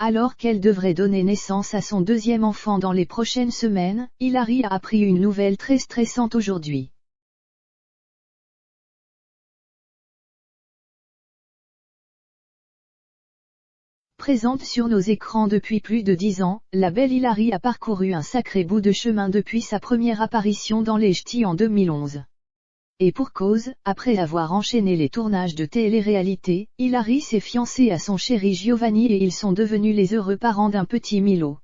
Alors qu'elle devrait donner naissance à son deuxième enfant dans les prochaines semaines, Hilary a appris une nouvelle très stressante aujourd'hui. Présente sur nos écrans depuis plus de 10 ans, la belle Hilary a parcouru un sacré bout de chemin depuis sa première apparition dans les Ch'tis en 2011. Et pour cause, après avoir enchaîné les tournages de télé-réalité, Hilary s'est fiancée à son chéri Giovanni et ils sont devenus les heureux parents d'un petit Milo.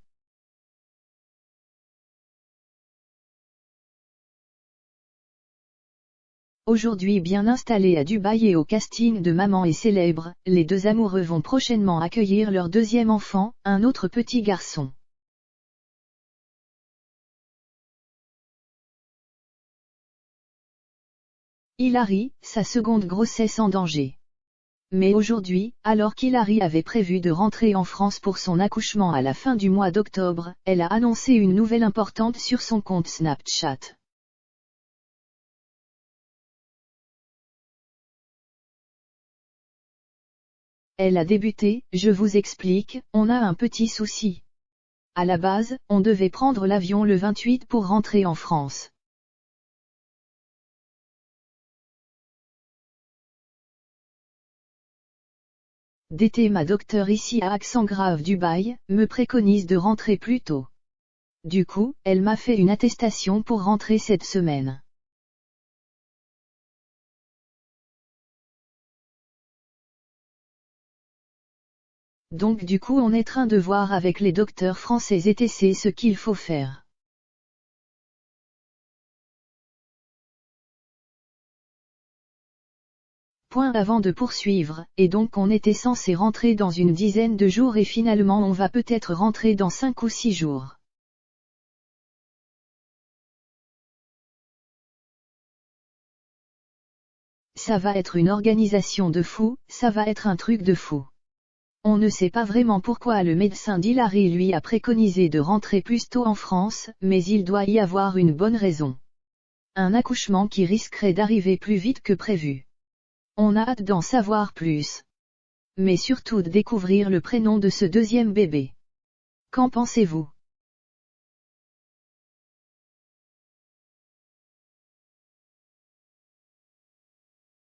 Aujourd'hui bien installés à Dubaï et au casting de Maman est célèbre, les deux amoureux vont prochainement accueillir leur deuxième enfant, un autre petit garçon. Hilary, sa seconde grossesse en danger. Mais aujourd'hui, alors qu'Hilary avait prévu de rentrer en France pour son accouchement à la fin du mois d'octobre, elle a annoncé une nouvelle importante sur son compte Snapchat. Elle a débuté, je vous explique, on a un petit souci. À la base, on devait prendre l'avion le 28 pour rentrer en France. DT ma docteur ici à accent grave Dubaï, me préconise de rentrer plus tôt. Du coup, elle m'a fait une attestation pour rentrer cette semaine. Donc du coup on est train de voir avec les docteurs français etc ce qu'il faut faire. Point avant de poursuivre, et donc on était censé rentrer dans une dizaine de jours et finalement on va peut-être rentrer dans 5 ou 6 jours. Ça va être une organisation de fou, ça va être un truc de fou. On ne sait pas vraiment pourquoi le médecin d'Hilary lui a préconisé de rentrer plus tôt en France, mais il doit y avoir une bonne raison. Un accouchement qui risquerait d'arriver plus vite que prévu. On a hâte d'en savoir plus. Mais surtout de découvrir le prénom de ce deuxième bébé. Qu'en pensez-vous ?